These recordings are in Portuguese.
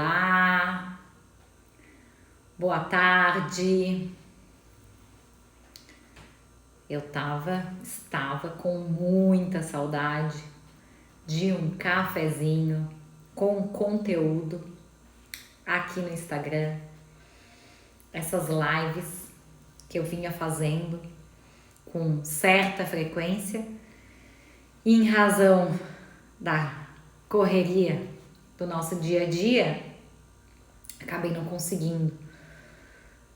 Olá, boa tarde. Eu estava com muita saudade de um cafezinho com conteúdo aqui no Instagram. Essas lives que eu vinha fazendo com certa frequência e em razão da correria do nosso dia a dia, acabei não conseguindo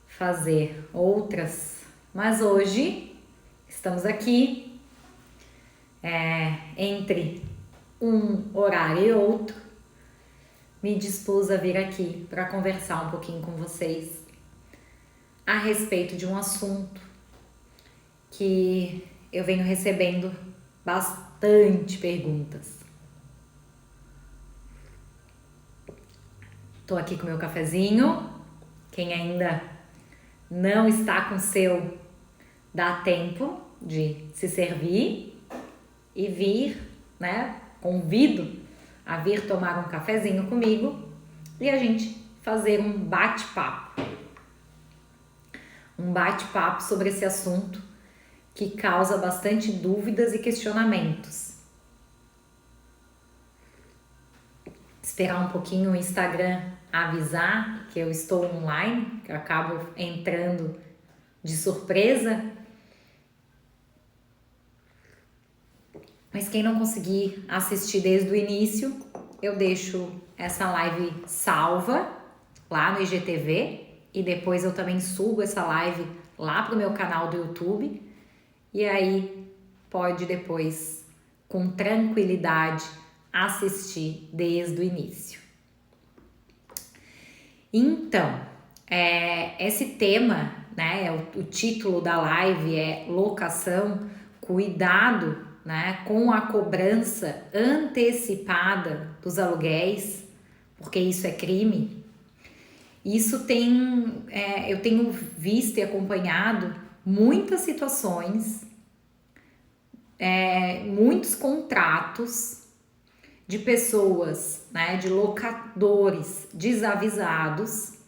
fazer outras, mas hoje estamos aqui entre um horário e outro, me dispus a vir aqui para conversar um pouquinho com vocês a respeito de um assunto que eu venho recebendo bastante perguntas. Tô aqui com meu cafezinho. Quem ainda não está com o seu, dá tempo de se servir e vir, né? Convido a vir tomar um cafezinho comigo e a gente fazer um bate-papo. Um bate-papo sobre esse assunto que causa bastante dúvidas e questionamentos. Esperar um pouquinho o Instagram avisar que eu estou online, que eu acabo entrando de surpresa. Mas quem não conseguir assistir desde o início, eu deixo essa live salva lá no IGTV e depois eu também subo essa live lá pro meu canal do YouTube e aí pode depois, com tranquilidade, assistir desde o início. Então, esse tema, né, o título da live é Locação, cuidado, né, com a cobrança antecipada dos aluguéis, porque isso é crime. Isso eu tenho visto e acompanhado muitas situações, muitos contratos de pessoas, né, de locadores desavisados,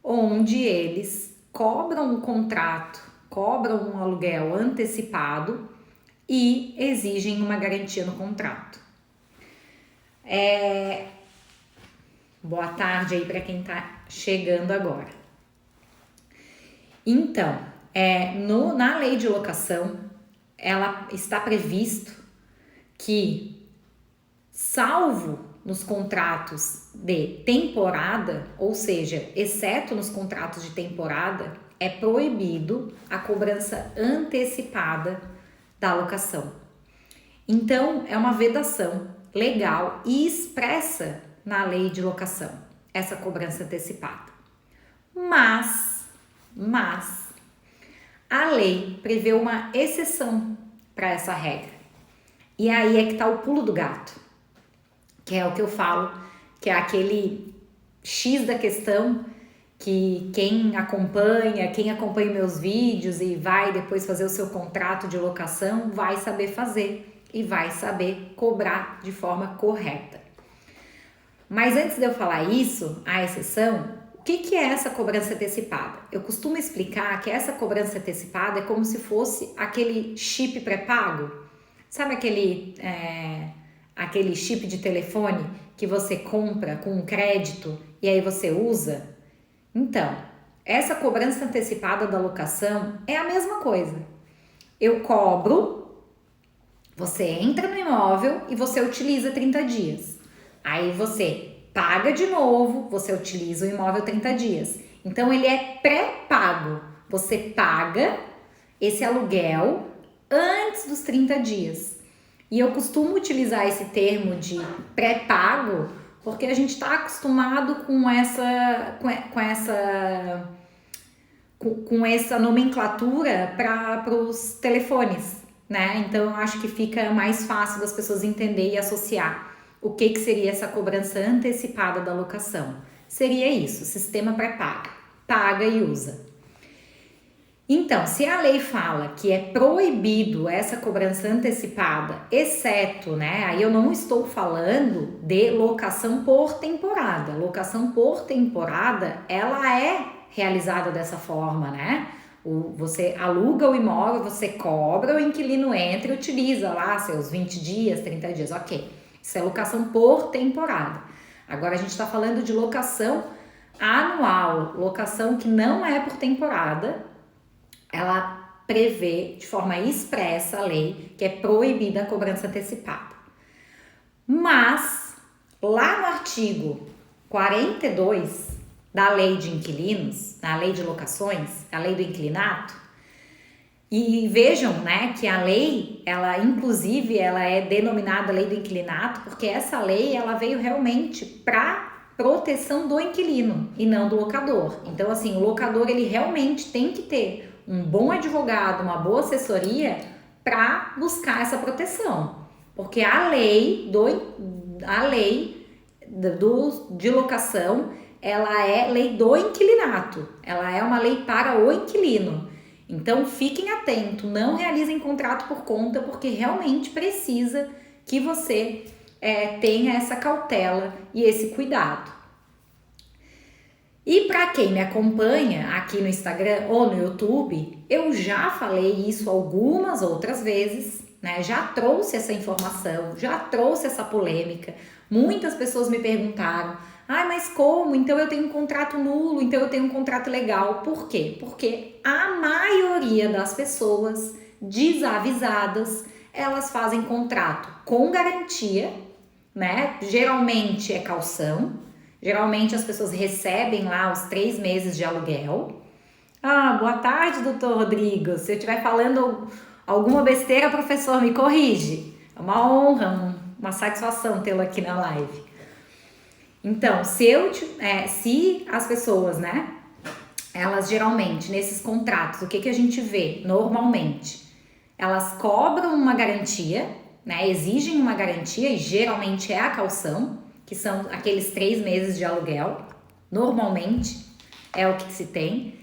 onde eles cobram um contrato, cobram um aluguel antecipado e exigem uma garantia no contrato. Boa tarde aí para quem está chegando agora. Então, na lei de locação, ela está previsto que, salvo nos contratos de temporada, ou seja, exceto nos contratos de temporada, é proibido a cobrança antecipada da locação. Então, é uma vedação legal e expressa na lei de locação, essa cobrança antecipada. Mas, a lei prevê uma exceção para essa regra. E aí é que está o pulo do gato, que é o que eu falo, que é aquele X da questão que quem acompanha meus vídeos e vai depois fazer o seu contrato de locação vai saber fazer e vai saber cobrar de forma correta. Mas antes de eu falar isso, a exceção, o que é essa cobrança antecipada? Eu costumo explicar que essa cobrança antecipada é como se fosse aquele chip pré-pago. Sabe aquele chip de telefone que você compra com um crédito e aí você usa? Então, essa cobrança antecipada da locação é a mesma coisa. Eu cobro, você entra no imóvel e você utiliza 30 dias. Aí você paga de novo, você utiliza o imóvel 30 dias. Então, ele é pré-pago. Você paga esse aluguel antes dos 30 dias. E eu costumo utilizar esse termo de pré-pago porque a gente está acostumado com essa nomenclatura para os telefones, né? Então eu acho que fica mais fácil das pessoas entenderem e associar o que seria essa cobrança antecipada da locação. Seria isso, sistema pré-pago, paga e usa. Então, se a lei fala que é proibido essa cobrança antecipada, exceto, né? Aí eu não estou falando de locação por temporada. Locação por temporada, ela é realizada dessa forma, né? Você aluga o imóvel, você cobra, o inquilino entra e utiliza lá seus 20 dias, 30 dias, ok. Isso é locação por temporada. Agora a gente está falando de locação anual, locação que não é por temporada. Ela prevê de forma expressa a lei que é proibida a cobrança antecipada. Mas, lá no artigo 42 da lei de inquilinos, na lei de locações, a lei do inquilinato, e vejam, né, que a lei, ela inclusive, ela é denominada lei do inquilinato, porque essa lei, ela veio realmente para proteção do inquilino e não do locador. Então, assim, o locador, ele realmente tem que ter um bom advogado, uma boa assessoria para buscar essa proteção. Porque a lei de locação, ela é lei do inquilinato, ela é uma lei para o inquilino. Então fiquem atentos, não realizem contrato por conta, porque realmente precisa que você tenha essa cautela e esse cuidado. E para quem me acompanha aqui no Instagram ou no YouTube, eu já falei isso algumas outras vezes, né? Já trouxe essa informação, já trouxe essa polêmica. Muitas pessoas me perguntaram: mas como? Então eu tenho um contrato nulo, então eu tenho um contrato legal. Por quê? Porque a maioria das pessoas desavisadas, elas fazem contrato com garantia, né? Geralmente é caução. Geralmente as pessoas recebem lá os 3 meses de aluguel. Boa tarde, doutor Rodrigo. Se eu estiver falando alguma besteira, professor, me corrige. É uma honra, uma satisfação tê-lo aqui na live. Então, se as pessoas, né, elas geralmente, nesses contratos, o que a gente vê normalmente? Elas cobram uma garantia, né, exigem uma garantia, e geralmente é a caução, que são aqueles 3 meses de aluguel, normalmente é o que se tem,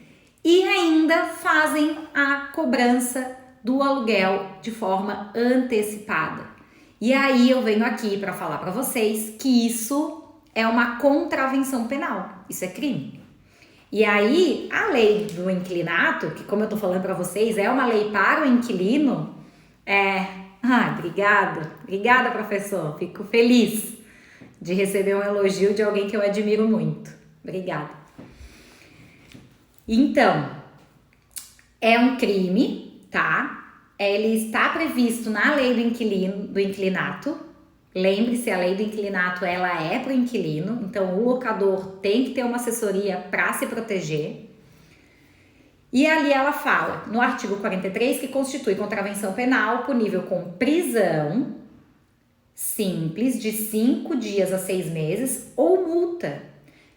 e ainda fazem a cobrança do aluguel de forma antecipada. E aí eu venho aqui para falar para vocês que isso é uma contravenção penal, isso é crime. E aí a lei do inquilinato, que como eu tô falando para vocês, é uma lei para o inquilino, obrigada professor, fico feliz de receber um elogio de alguém que eu admiro muito. Obrigada. Então, é um crime, tá? Ele está previsto na lei do inquilinato. Lembre-se, a lei do inquilinato, ela é para o inquilino. Então, o locador tem que ter uma assessoria para se proteger. E ali ela fala, no artigo 43, que constitui contravenção penal punível com prisão simples de 5 dias a 6 meses ou multa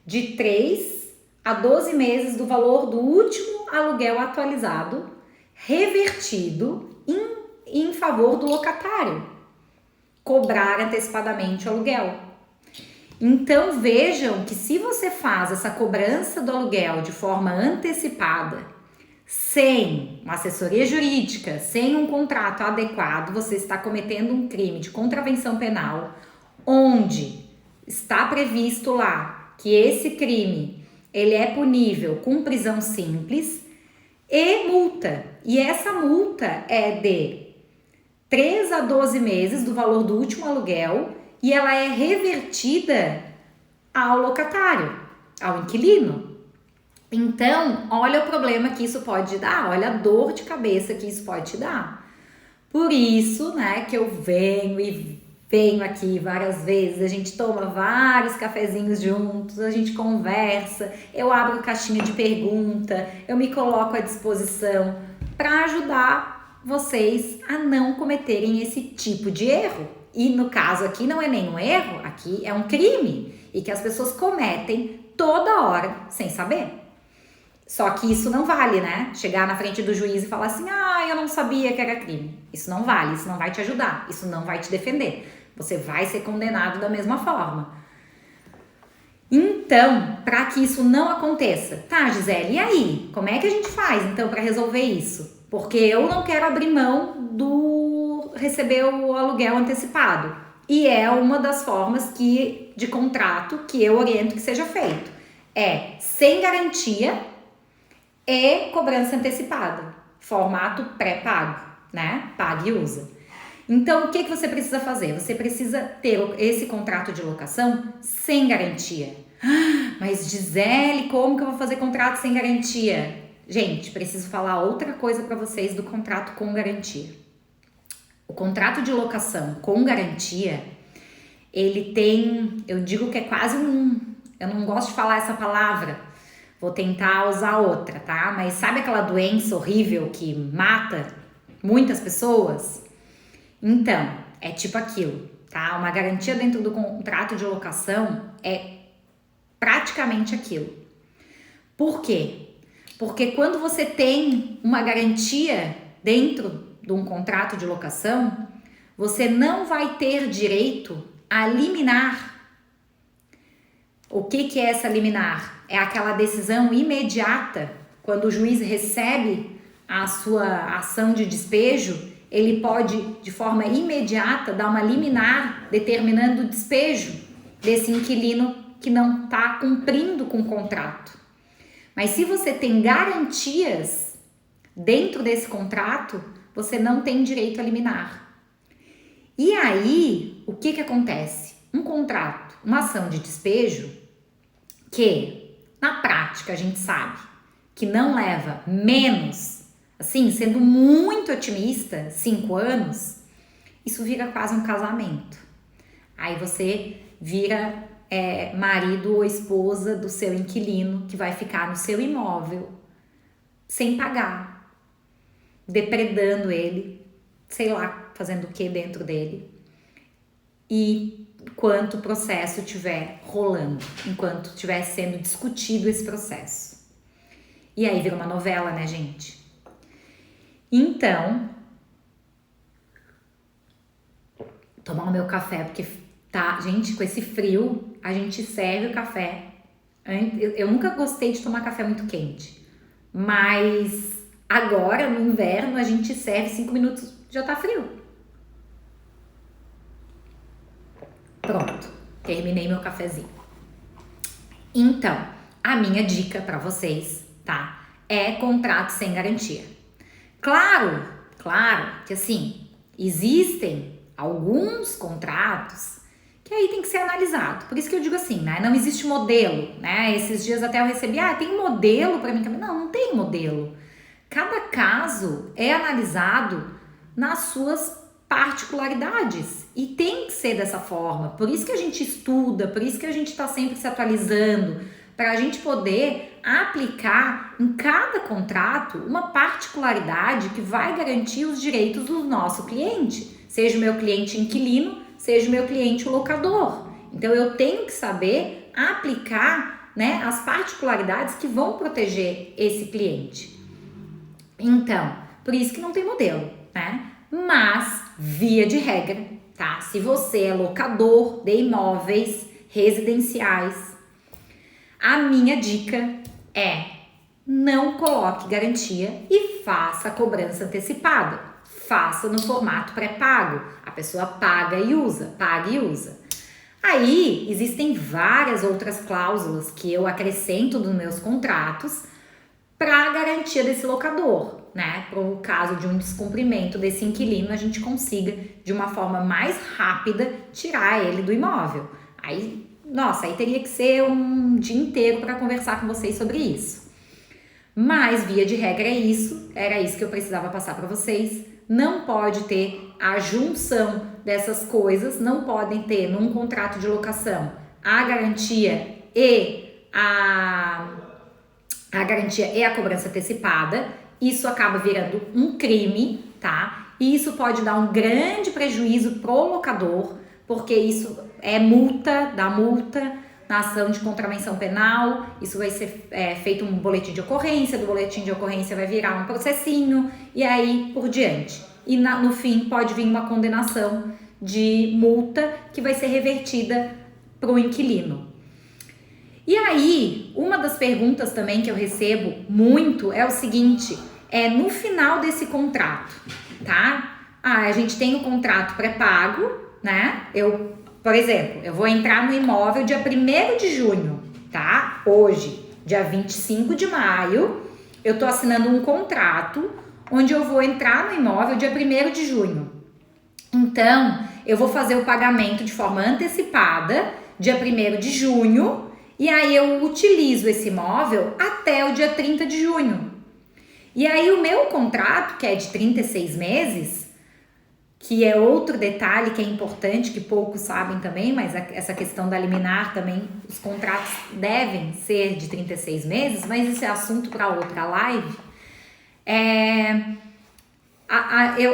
de 3 a 12 meses do valor do último aluguel atualizado, revertido em favor do locatário, cobrar antecipadamente o aluguel. Então vejam que se você faz essa cobrança do aluguel de forma antecipada, sem uma assessoria jurídica, sem um contrato adequado, você está cometendo um crime de contravenção penal, onde está previsto lá que esse crime ele é punível com prisão simples e multa. E essa multa é de 3 a 12 meses do valor do último aluguel e ela é revertida ao locatário, ao inquilino. Então, olha o problema que isso pode dar, olha a dor de cabeça que isso pode te dar. Por isso, né, que eu venho aqui várias vezes, a gente toma vários cafezinhos juntos, a gente conversa, eu abro caixinha de pergunta, eu me coloco à disposição para ajudar vocês a não cometerem esse tipo de erro. E no caso aqui não é nenhum erro, aqui é um crime e que as pessoas cometem toda hora sem saber. Só que isso não vale, né? Chegar na frente do juiz e falar assim, eu não sabia que era crime. Isso não vale, isso não vai te ajudar, isso não vai te defender. Você vai ser condenado da mesma forma. Então, para que isso não aconteça, tá, Gisele, e aí? Como é que a gente faz então para resolver isso? Porque eu não quero abrir mão do receber o aluguel antecipado. E é uma das formas de contrato que eu oriento que seja feito. É sem garantia e cobrança antecipada, formato pré-pago, né? Pague e usa. Então, o que você precisa fazer? Você precisa ter esse contrato de locação sem garantia. Mas Gisele, como que eu vou fazer contrato sem garantia? Gente, preciso falar outra coisa para vocês do contrato com garantia. O contrato de locação com garantia, ele tem, eu digo que é quase eu não gosto de falar essa palavra, vou tentar usar outra, tá? Mas sabe aquela doença horrível que mata muitas pessoas? Então, é tipo aquilo, tá? Uma garantia dentro do contrato de locação é praticamente aquilo. Por quê? Porque quando você tem uma garantia dentro de um contrato de locação, você não vai ter direito a liminar. O que é essa liminar? É aquela decisão imediata, quando o juiz recebe a sua ação de despejo, ele pode, de forma imediata, dar uma liminar determinando o despejo desse inquilino que não está cumprindo com o contrato. Mas se você tem garantias dentro desse contrato, você não tem direito a liminar. E aí, o que acontece? Um contrato, uma ação de despejo, que na prática a gente sabe que não leva menos, assim, sendo muito otimista, 5 anos, isso vira quase um casamento. Aí você vira marido ou esposa do seu inquilino que vai ficar no seu imóvel sem pagar, depredando ele, sei lá, fazendo o que dentro dele, e enquanto o processo estiver rolando, enquanto estiver sendo discutido esse processo. E aí vira uma novela, né, gente? Então, tomar o meu café, porque tá, gente, com esse frio, a gente serve o café. Eu nunca gostei de tomar café muito quente, mas agora, no inverno, a gente serve 5 minutos, já tá frio. Pronto, terminei meu cafezinho. Então, a minha dica para vocês, tá? É contrato sem garantia. Claro que assim, existem alguns contratos que aí tem que ser analisado. Por isso que eu digo assim, né? Não existe modelo, né? Esses dias até eu recebi, tem um modelo para mim? Não tem modelo. Cada caso é analisado nas suas particularidades e tem que ser dessa forma. Por isso que a gente estuda, por isso que a gente está sempre se atualizando, para a gente poder aplicar em cada contrato uma particularidade que vai garantir os direitos do nosso cliente, seja o meu cliente inquilino, seja o meu cliente locador. Então eu tenho que saber aplicar, né, as particularidades que vão proteger esse cliente. Então, por isso que não tem modelo, né? Mas, via de regra, tá? Se você é locador de imóveis residenciais, a minha dica é: não coloque garantia e faça a cobrança antecipada. Faça no formato pré-pago. A pessoa paga e usa, paga e usa. Aí, existem várias outras cláusulas que eu acrescento nos meus contratos para a garantia desse locador, né? Para o caso de um descumprimento desse inquilino, a gente consiga, de uma forma mais rápida, tirar ele do imóvel. Aí teria que ser um dia inteiro para conversar com vocês sobre isso. Mas, via de regra, era isso que eu precisava passar para vocês. Não pode ter a junção dessas coisas, não podem ter num contrato de locação a garantia e a cobrança antecipada. Isso acaba virando um crime, tá? E isso pode dar um grande prejuízo pro locador, porque isso é multa na ação de contravenção penal. Isso vai ser feito um boletim de ocorrência, do boletim de ocorrência vai virar um processinho e aí por diante. E no fim pode vir uma condenação de multa que vai ser revertida pro inquilino. E aí, uma das perguntas também que eu recebo muito é o seguinte, no final desse contrato, tá? A gente tem o contrato pré-pago, né? Por exemplo, eu vou entrar no imóvel dia 1º de junho, tá? Hoje, dia 25 de maio, eu tô assinando um contrato onde eu vou entrar no imóvel dia 1º de junho. Então, eu vou fazer o pagamento de forma antecipada, dia 1º de junho, e aí eu utilizo esse imóvel até o dia 30 de junho. E aí o meu contrato, que é de 36 meses, que é outro detalhe que é importante, que poucos sabem também, mas essa questão da liminar também, os contratos devem ser de 36 meses, mas isso é assunto para outra live.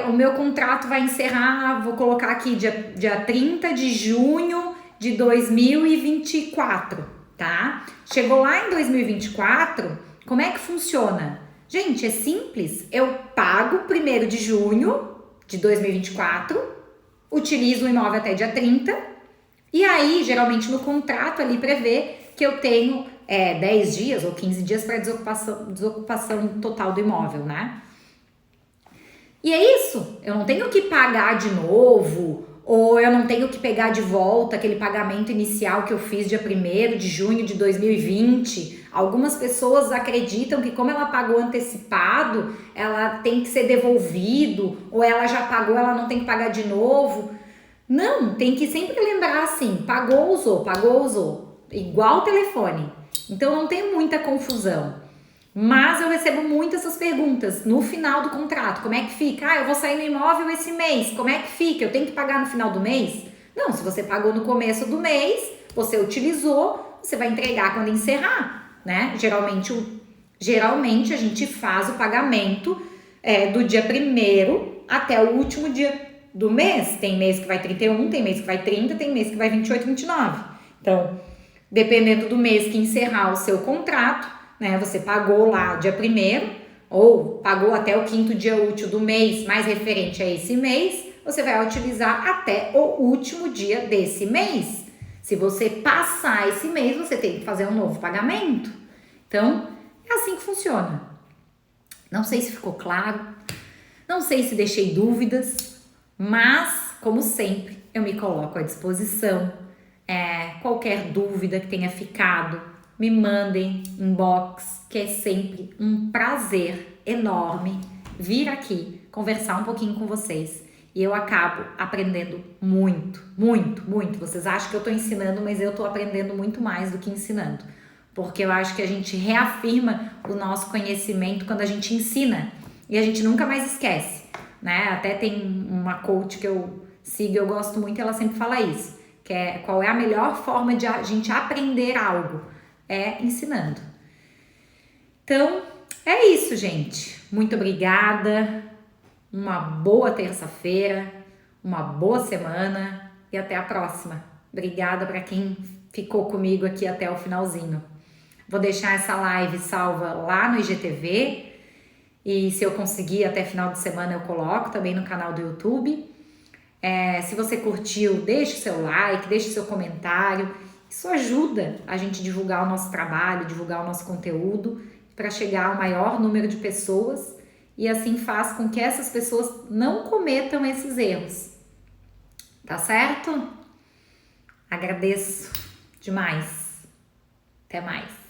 O meu contrato vai encerrar, vou colocar aqui, dia 30 de junho de 2024, tá? Chegou lá em 2024, como é que funciona? Gente, é simples, eu pago 1º de junho de 2024, utilizo o imóvel até dia 30, e aí, geralmente no contrato ali prevê que eu tenho 10 dias ou 15 dias para desocupação total do imóvel, né? E é isso, eu não tenho que pagar de novo, ou eu não tenho que pegar de volta aquele pagamento inicial que eu fiz dia 1º de junho de 2020. Algumas pessoas acreditam que como ela pagou antecipado, ela tem que ser devolvido, ou ela já pagou, ela não tem que pagar de novo. Não, tem que sempre lembrar assim, pagou, usou, igual o telefone. Então não tem muita confusão. Mas eu recebo muitas essas perguntas no final do contrato. Como é que fica? Eu vou sair no imóvel esse mês. Como é que fica? Eu tenho que pagar no final do mês? Não, se você pagou no começo do mês, você utilizou, você vai entregar quando encerrar, né? Geralmente a gente faz o pagamento do dia 1º até o último dia do mês. Tem mês que vai 31, tem mês que vai 30, tem mês que vai 28, 29. Então, dependendo do mês que encerrar o seu contrato, né, você pagou lá dia 1º ou pagou até o 5º dia útil do mês, mais referente a esse mês, você vai utilizar até o último dia desse mês. Se você passar esse mês, você tem que fazer um novo pagamento. Então, é assim que funciona. Não sei se ficou claro, não sei se deixei dúvidas, mas, como sempre, eu me coloco à disposição. Qualquer dúvida que tenha ficado, me mandem inbox, que é sempre um prazer enorme vir aqui conversar um pouquinho com vocês. E eu acabo aprendendo muito, muito, muito. Vocês acham que eu tô ensinando, mas eu tô aprendendo muito mais do que ensinando. Porque eu acho que a gente reafirma o nosso conhecimento quando a gente ensina. E a gente nunca mais esquece, né? Até tem uma coach que eu sigo, eu gosto muito, ela sempre fala isso. Que é qual é a melhor forma de a gente aprender algo? Ensinando. Então, é isso, gente. Muito obrigada. Uma boa terça-feira, uma boa semana e até a próxima. Obrigada para quem ficou comigo aqui até o finalzinho. Vou deixar essa live salva lá no IGTV e se eu conseguir até final de semana eu coloco também no canal do YouTube. Se você curtiu, deixe o seu like, deixe o seu comentário. Isso ajuda a gente divulgar o nosso trabalho, divulgar o nosso conteúdo para chegar ao maior número de pessoas e assim faz com que essas pessoas não cometam esses erros. Tá certo? Agradeço demais. Até mais.